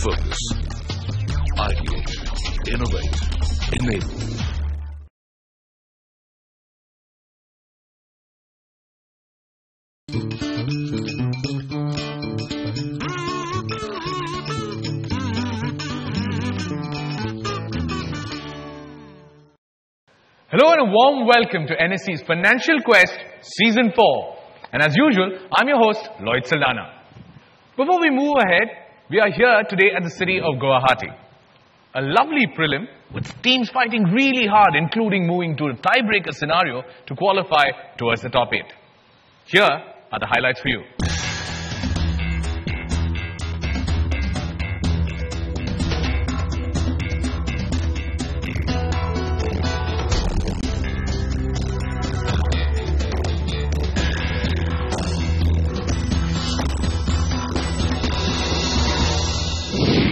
Focus. Ideate. Innovate. Enable. Hello and a warm welcome to NSE's Financial Quest Season 4. And as usual, I'm your host, Lloyd Saldana. Before we move ahead, we are here today at the city of Guwahati. A lovely prelim with teams fighting really hard, including moving to a tiebreaker scenario to qualify towards the top 8. Here are the highlights for you.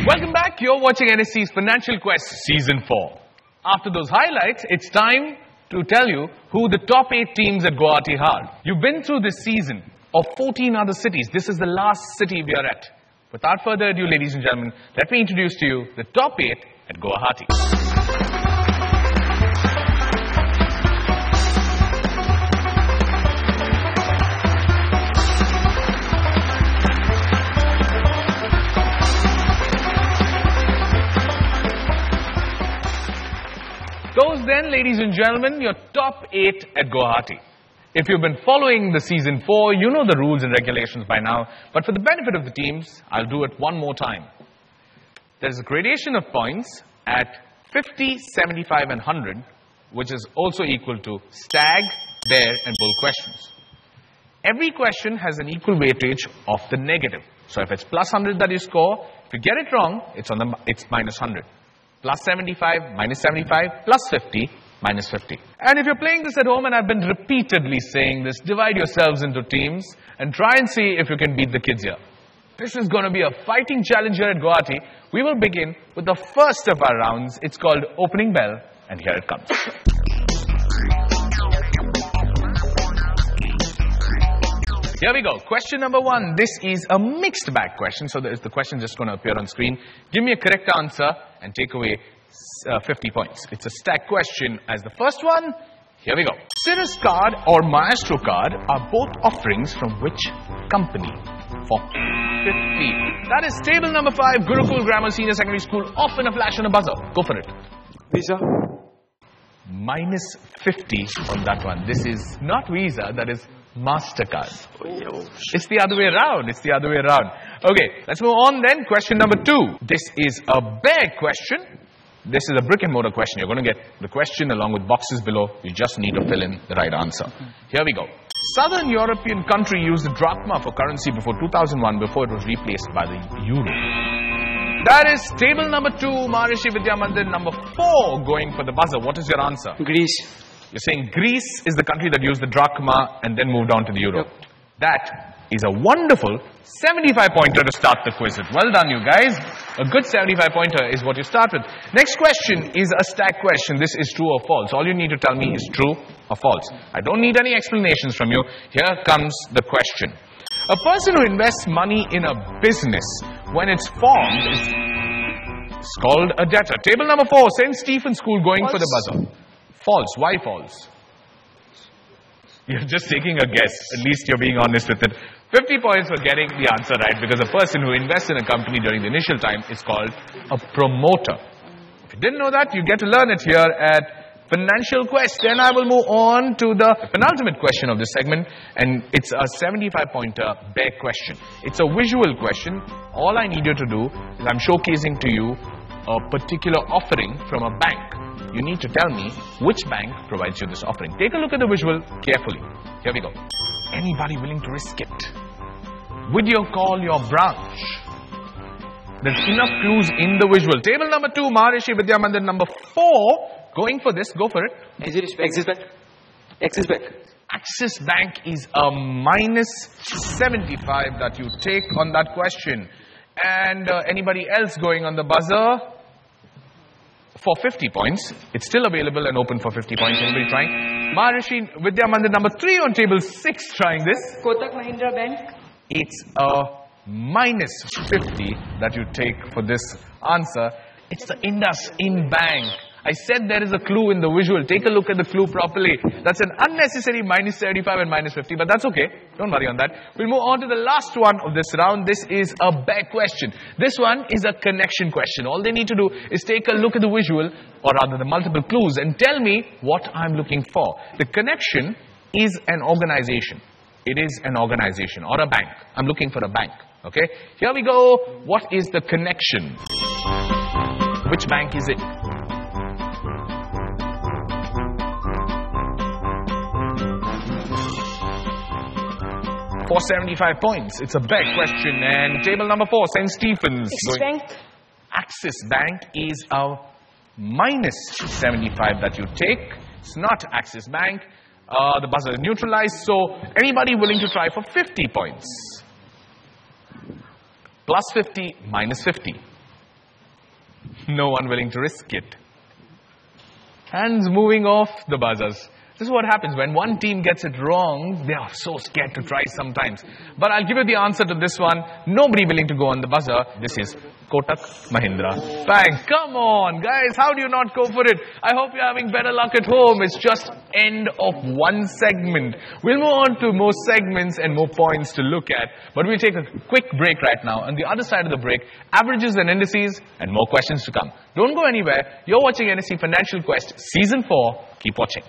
Welcome back. You're watching NSE's Financial Quest Season 4. After those highlights, it's time to tell you who the top 8 teams at Guwahati are. You've been through this season of 14 other cities. This is the last city we are at. Without further ado, ladies and gentlemen, let me introduce to you the top 8 at Guwahati. Those then, ladies and gentlemen, your top 8 at Guwahati. If you've been following the Season 4, you know the rules and regulations by now. But for the benefit of the teams, I'll do it one more time. There's a gradation of points at 50, 75 and 100, which is also equal to stag, bear and bull questions. Every question has an equal weightage of the negative. So if it's plus 100 that you score, if you get it wrong, it's minus 100. Plus 75, minus 75, plus 50, minus 50. And if you're playing this at home, and I've been repeatedly saying this, divide yourselves into teams and try and see if you can beat the kids here. This is going to be a fighting challenge here at Guwahati. We will begin with the first of our rounds. It's called Opening Bell, and here it comes. Here we go. Question number 1. This is a mixed bag question. So the question just going to appear on screen. Give me a correct answer and take away 50 points. It's a stack question as the first one. Here we go. Cirrus card or Maestro card are both offerings from which company? For 50. That is table number 5, Gurukul Grammar Senior Secondary School, off in a flash and a buzzer. Go for it. Visa. Minus 50 on that one. This is not Visa, that is MasterCard. It's the other way around. It's the other way around. Okay, let's move on then. Question number 2. This is a bear question. This is a brick and mortar question. You're going to get the question along with boxes below. You just need to fill in the right answer. Here we go. Southern European country used the drachma for currency before 2001, before it was replaced by the euro. That is table number 2, Maharishi Vidya Mandir. Number 4, going for the buzzer. What is your answer? Greece. You're saying Greece is the country that used the drachma and then moved on to the euro. Yep. That is a wonderful 75-pointer to start the quiz with. Well done, you guys. A good 75-pointer is what you start with. Next question is a stack question. This is true or false. All you need to tell me is true or false. I don't need any explanations from you. Here comes the question. A person who invests money in a business when it's formed is called a debtor. Table number 4, St. Stephen's School, going for the buzzer. False. Why false? You're just taking a guess. At least you're being honest with it. 50 points for getting the answer right, because a person who invests in a company during the initial time is called a promoter. If you didn't know that, you get to learn it here at Financial Quest. Then I will move on to the penultimate question of this segment, and it's a 75-pointer bear question. It's a visual question. All I need you to do is I'm showcasing to you a particular offering from a bank. You need to tell me which bank provides you this offering. Take a look at the visual carefully. Here we go. Anybody willing to risk it? Would you call your branch? There's enough clues in the visual. Table number 2, Maharishi Vidya Mandir. Number 4, going for this. Go for it. Axis Bank. Axis Bank. Axis Bank is a minus 75 that you take on that question. And anybody else going on the buzzer? For 50 points. It's still available and open for 50 points. Anybody trying? Maharishi Vidya Mandir. Number 3 on table 6 trying this. Kotak Mahindra Bank. It's a minus 50 that you take for this answer. It's the IndusInd Bank. I said there is a clue in the visual. Take a look at the clue properly. That's an unnecessary minus 75 and minus 50, but that's okay. Don't worry on that. We'll move on to the last one of this round. This is a big question. This one is a connection question. All they need to do is take a look at the visual, or rather the multiple clues, and tell me what I'm looking for. The connection is an organization. It is an organization or a bank. I'm looking for a bank. Okay? Here we go. What is the connection? Which bank is it? 475 points. It's a big question. And table number 4, St. Stephen's. Axis Bank. Axis Bank is a minus 75 that you take. It's not Axis Bank. The buzzer is neutralized. So anybody willing to try for 50 points? Plus 50, minus 50. No one willing to risk it. Hands moving off the buzzers. This is what happens when one team gets it wrong. They are so scared to try sometimes. But I'll give you the answer to this one. Nobody willing to go on the buzzer. This is Kotak Mahindra Bank. Come on, guys. How do you not go for it? I hope you're having better luck at home. It's just end of one segment. We'll move on to more segments and more points to look at. But we'll take a quick break right now. On the other side of the break, averages and indices and more questions to come. Don't go anywhere. You're watching NSE Financial Quest Season 4. Keep watching.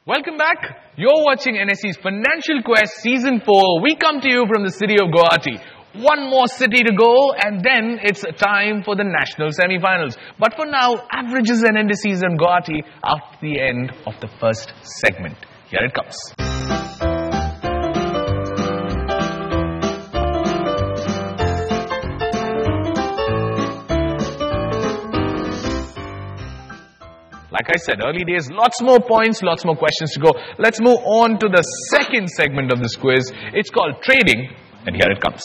Welcome back. You're watching NSE's Financial Quest Season 4. We come to you from the city of Guwahati. One more city to go, and then it's time for the national semi-finals. But for now, averages and indices in Guwahati after the end of the first segment. Here it comes. Like I said, early days, lots more points, lots more questions to go. Let's move on to the second segment of this quiz. It's called Trading, and here it comes.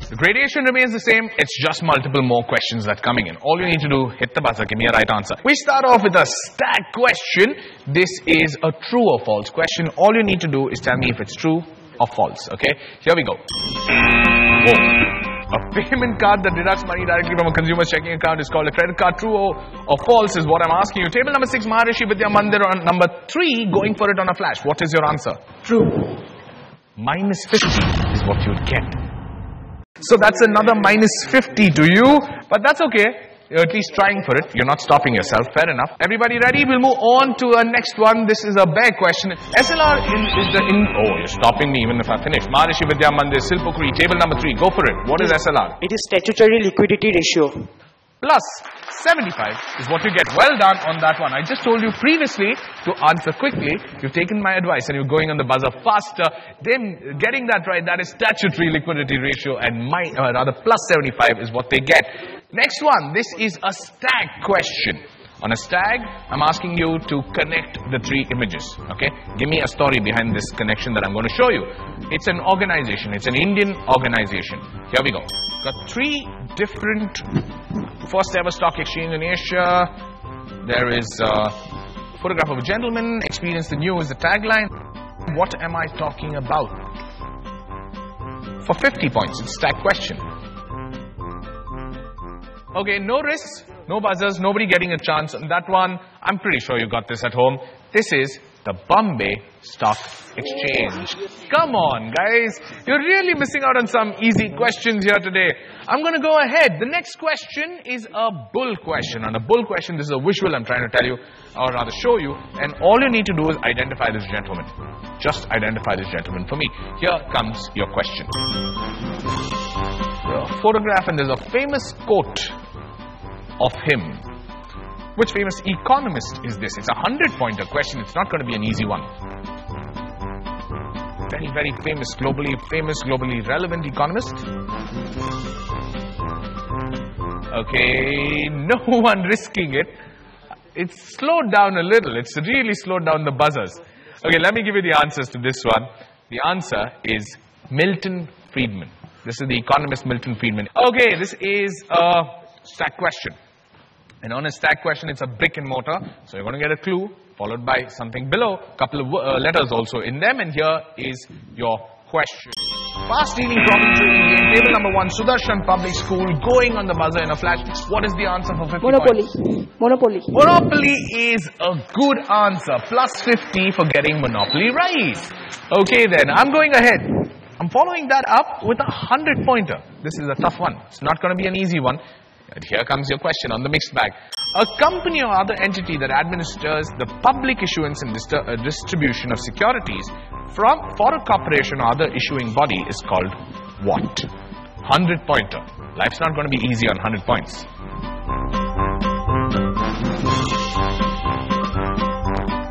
The gradation remains the same. It's just multiple more questions that are coming in. All you need to do, hit the buzzer, give me a right answer. We start off with a stack question. This is a true or false question. All you need to do is tell me if it's true or false. Okay, here we go. Whoa. A payment card that deducts money directly from a consumer's checking account is called a credit card. True or false is what I'm asking you. Table number 6, Maharishi Vidya Mandir on number 3, going for it on a flash. What is your answer? True. Minus 50 is what you'd get. So that's another minus 50 to you. But that's okay. You're at least trying for it. You're not stopping yourself. Fair enough. Everybody ready? We'll move on to our next one. This is a big question. SLR is the... Oh, you're stopping me even if I finish. Maharishi Vidya Mandir, Silpokuri, table number 3. Go for it. What is SLR? It is statutory liquidity ratio. Plus 75 is what you get. Well done on that one. I just told you previously to answer quickly. You've taken my advice and you're going on the buzzer faster. Then getting that right, that is statutory liquidity ratio, and rather plus 75 is what they get. Next one, this is a stag question. On a stag, I'm asking you to connect the 3 images. Okay? Give me a story behind this connection that I'm going to show you. It's an organization. It's an Indian organization. Here we go. Got 3 different first ever stock exchange in Asia. There is a photograph of a gentleman. Experience the new is the tagline. What am I talking about? For 50 points, it's stag question. Okay, no risks, no buzzers, nobody getting a chance on that one. I'm pretty sure you got this at home. This is the Bombay Stock Exchange. Come on, guys. You're really missing out on some easy questions here today. I'm going to go ahead. The next question is a bull question. On a bull question, this is a visual I'm trying to tell you, or rather show you. And all you need to do is identify this gentleman. Just identify this gentleman for me. Here comes your question. A photograph, and there's a famous quote of him. Which famous economist is this? It's a 100-pointer question. It's not going to be an easy one. Very, very famous, globally relevant economist. Okay, no one risking it. It's slowed down a little. It's really slowed down the buzzers. Okay, let me give you the answers to this one. The answer is Milton Friedman. This is the economist Milton Friedman. Okay, this is a stack question. And on a stack question, it's a brick and mortar. So you're going to get a clue, followed by something below, a couple of letters also in them. And here is your question. Fast reading problem trading game. Table number 1, Sudarshan Public School, going on the buzzer in a flash. What is the answer for 50 Monopoly. points? Monopoly. Monopoly is a good answer. Plus 50 for getting Monopoly right. Okay then, I'm going ahead. I'm following that up with a 100-pointer. This is a tough one. It's not going to be an easy one. And here comes your question on the mixed bag. A company or other entity that administers the public issuance and distribution of securities for a corporation or other issuing body is called what? 100-pointer. Life's not going to be easy on 100 points.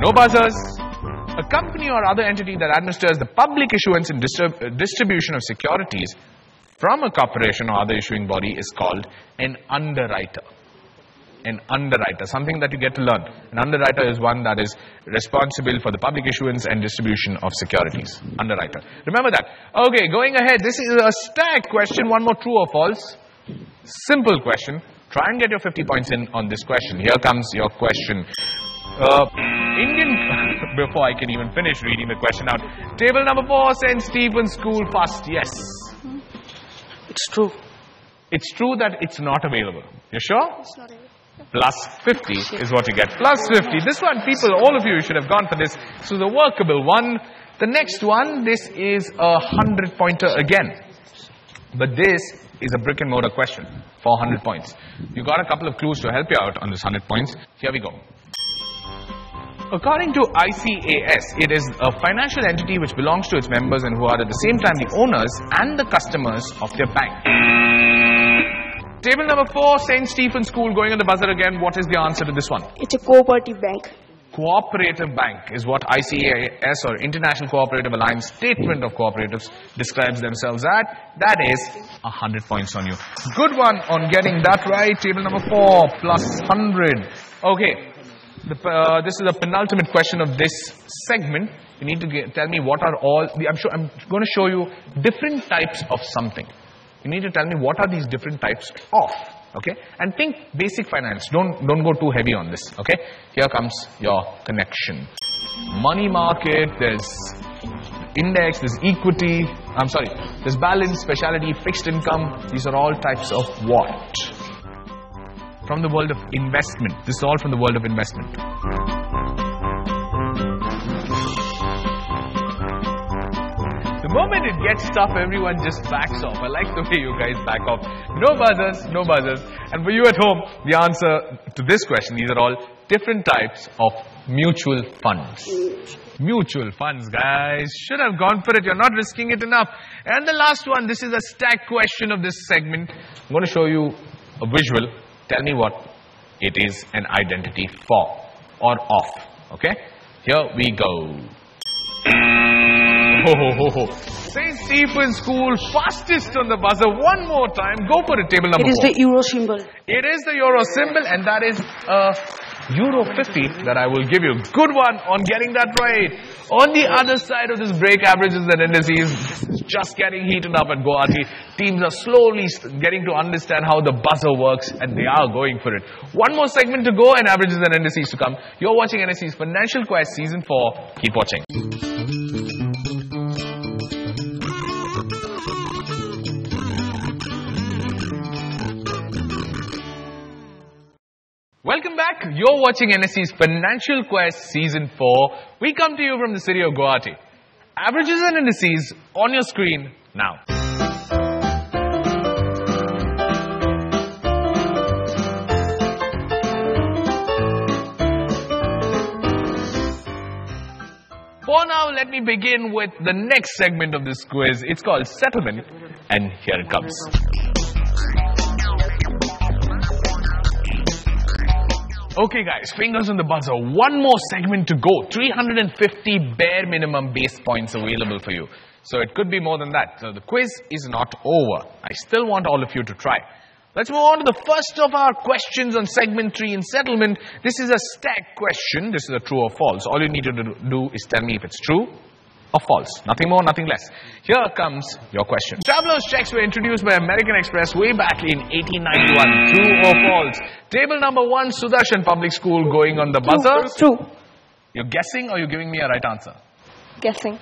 No buzzers. A company or other entity that administers the public issuance and distribution of securities from a corporation or other issuing body is called an underwriter. An underwriter, something that you get to learn. An underwriter is one that is responsible for the public issuance and distribution of securities. Underwriter. Remember that. Okay, going ahead. This is a stack question. One more true or false. Simple question. Try and get your 50 points in on this question. Here comes your question. Before I can even finish reading the question out. Table number 4, St. Stephen's School fast. Yes. It's true. It's true that it's not available. You sure? It's not available. Plus 50 is what you get. Plus 50. This one, people, all of you should have gone for this. So the workable one. The next one, this is a 100-pointer again. But this is a brick and mortar question for 100 points. You got a couple of clues to help you out on this 100 points. Here we go. According to ICAS, it is a financial entity which belongs to its members and who are at the same time the owners and the customers of their bank. Table number 4, St. Stephen's School, going on the buzzer again. What is the answer to this one? It's a cooperative bank. Cooperative bank is what ICAS or International Cooperative Alliance Statement of Cooperatives describes themselves at. That is 100 points on you. Good one on getting that right. Table number 4 plus 100. Okay. This is the penultimate question of this segment. You need to tell me what are all... I'm going to show you different types of something. You need to tell me what are these different types of. Okay? And think basic finance. Don't go too heavy on this. Okay? Here comes your connection. Money market, there's index, there's equity. There's balance, specialty, fixed income. These are all types of what? From the world of investment. This is all from the world of investment. The moment it gets tough, everyone just backs off. I like the way you guys back off. No buzzers, no buzzers. And for you at home, the answer to this question, these are all different types of mutual funds. Mutual funds, guys. Should have gone for it. You're not risking it enough. And the last one, this is a stack question of this segment. I'm going to show you a visual. Tell me what it is an identity for or of. Okay? Here we go. St. Stephen's School, fastest on the buzzer. One more time. Go for it, table number 4. It is the euro symbol. It is the euro symbol, and that is euro 50 that I will give you. Good one on getting that right. On the other side of this break, averages and indices just getting heated up at Guwahati. Teams are slowly getting to understand how the buzzer works, and they are going for it. One more segment to go and averages and indices to come. You're watching NSE's Financial Quest Season 4. Keep watching. Welcome back. You're watching NSE's Financial Quest Season 4. We come to you from the city of Guwahati. Averages and indices on your screen now. For now, let me begin with the next segment of this quiz. It's called Settlement, and here it comes. Okay guys, fingers on the buzzer. One more segment to go. 350 bare minimum base points available for you. So it could be more than that. So the quiz is not over. I still want all of you to try. Let's move on to the first of our questions on segment 3 in settlement. This is a stack question. This is a true or false. All you need to do is tell me if it's true or false. Nothing more, nothing less. Here comes your question. Traveler's checks were introduced by American Express way back in 1891. True or false? Table number 1, Sudarshan Public School going on the buzzer. True. You're guessing or you're giving me a right answer? Guessing.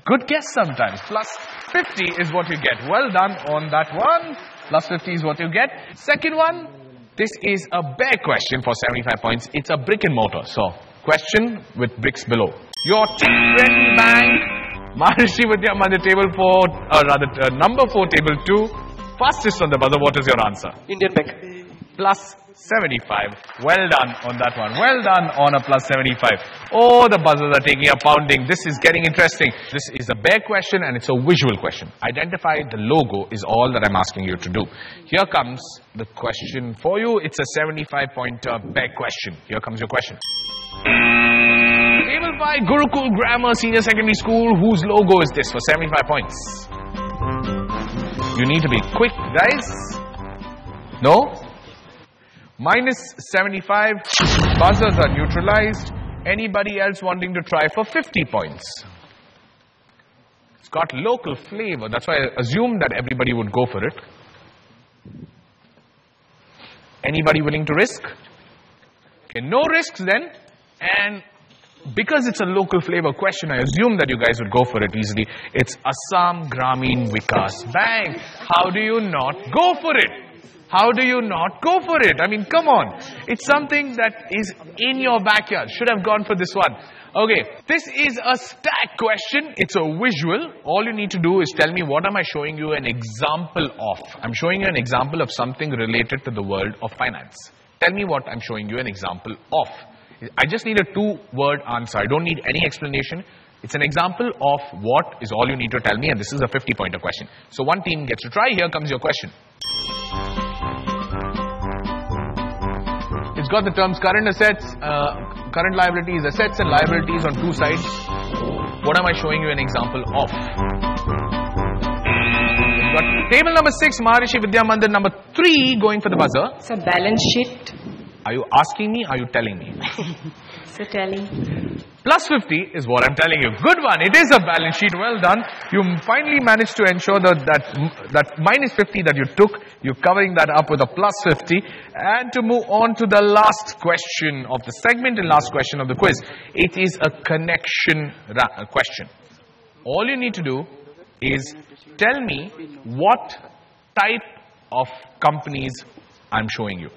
Good guess sometimes. Plus 50 is what you get. Well done on that one. Plus 50 is what you get. Second one, this is a bare question for 75 points. It's a brick and mortar. So, question with bricks below. Your tech-friendly bank, Maharishi Vidya Mandir, table 4, number 4, table 2. Fastest on the buzzer, what is your answer? Indian Bank. Plus 75. Well done on that one. Well done on a plus 75. Oh, the buzzers are taking a pounding. This is getting interesting. This is a bare question and it's a visual question. Identify the logo is all that I'm asking you to do. Here comes the question for you. It's a 75-point bare question. Here comes your question. Table 5, Gurukul Grammar Senior Secondary School. Whose logo is this for 75 points? You need to be quick, guys. No? Minus 75. Buzzers are neutralized. Anybody else wanting to try for 50 points? It's got local flavor. That's why I assumed that everybody would go for it. Anybody willing to risk? Okay, no risks then. And because it's a local flavor question, I assume that you guys would go for it easily. It's Assam Gramin Vikas Bank. How do you not go for it? How do you not go for it? I mean, come on. It's something that is in your backyard. Should have gone for this one. Okay, this is a stack question. It's a visual. All you need to do is tell me what am I showing you an example of. I'm showing you an example of something related to the world of finance. Tell me what I'm showing you an example of. I just need a 2-word answer. I don't need any explanation. It's an example of what is all you need to tell me, and this is a 50-pointer question. So one team gets to try. Here comes your question. It's got the terms current assets, current liabilities, assets and liabilities on 2 sides. What am I showing you an example of? It's got table number 6, Maharishi Vidya Mandir, number 3 going for the buzzer. It's a balance sheet. Are you asking me? Are you telling me? So telling. Plus 50 is what I'm telling you. Good one. It is a balance sheet. Well done. You finally managed to ensure that minus 50 that you took, you're covering that up with a plus 50. And to move on to the last question of the segment and last question of the quiz. It is a connection question. All you need to do is tell me what type of companies I'm showing you.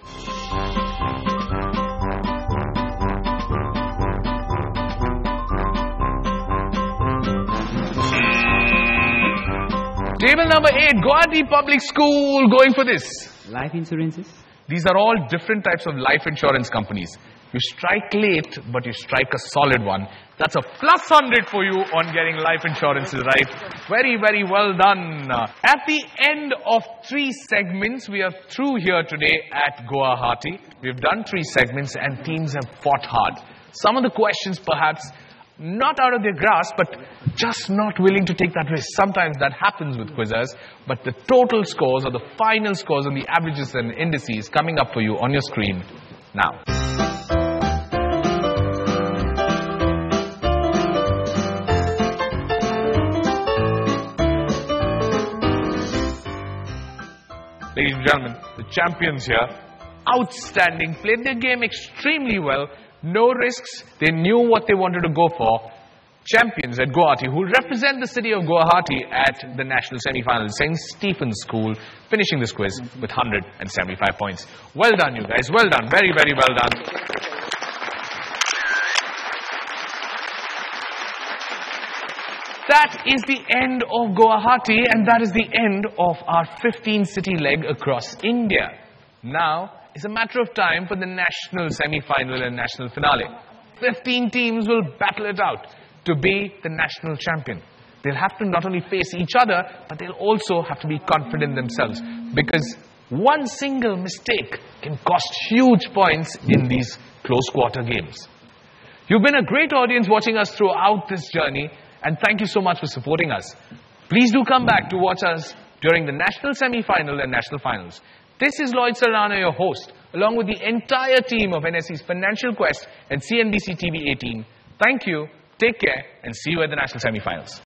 Table number 8, Guwahati Public School going for this. Life insurances. These are all different types of life insurance companies. You strike late, but you strike a solid one. That's a plus 100 for you on getting life insurances right. Very, very well done. At the end of 3 segments, we are through here today at Guwahati. We've done 3 segments and teams have fought hard. Some of the questions perhaps not out of their grasp, but just not willing to take that risk. Sometimes that happens with quizzers, but the total scores or the final scores and the averages and indices coming up for you on your screen now. Ladies and gentlemen, the champions here, outstanding, played their game extremely well. No risks. They knew what they wanted to go for. Champions at Guwahati, who represent the city of Guwahati at the national semi-finals, St. Stephen's School, finishing this quiz with 175 points. Well done, you guys. Well done. Very, very well done. That is the end of Guwahati, and that is the end of our 15-city leg across India. Now, it's a matter of time for the national semi-final and national finale. 15 teams will battle it out to be the national champion. They'll have to not only face each other, but they'll also have to be confident themselves. Because one single mistake can cost huge points in these close quarter games. You've been a great audience watching us throughout this journey, and thank you so much for supporting us. Please do come back to watch us during the national semi-final and national finals. This is Lloyd Sarana, your host, along with the entire team of NSE's Financial Quest and CNBC TV 18. Thank you. Take care and see you at the national semi-finals.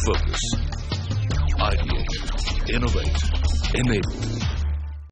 Focus. Ideate. Innovate. Enable.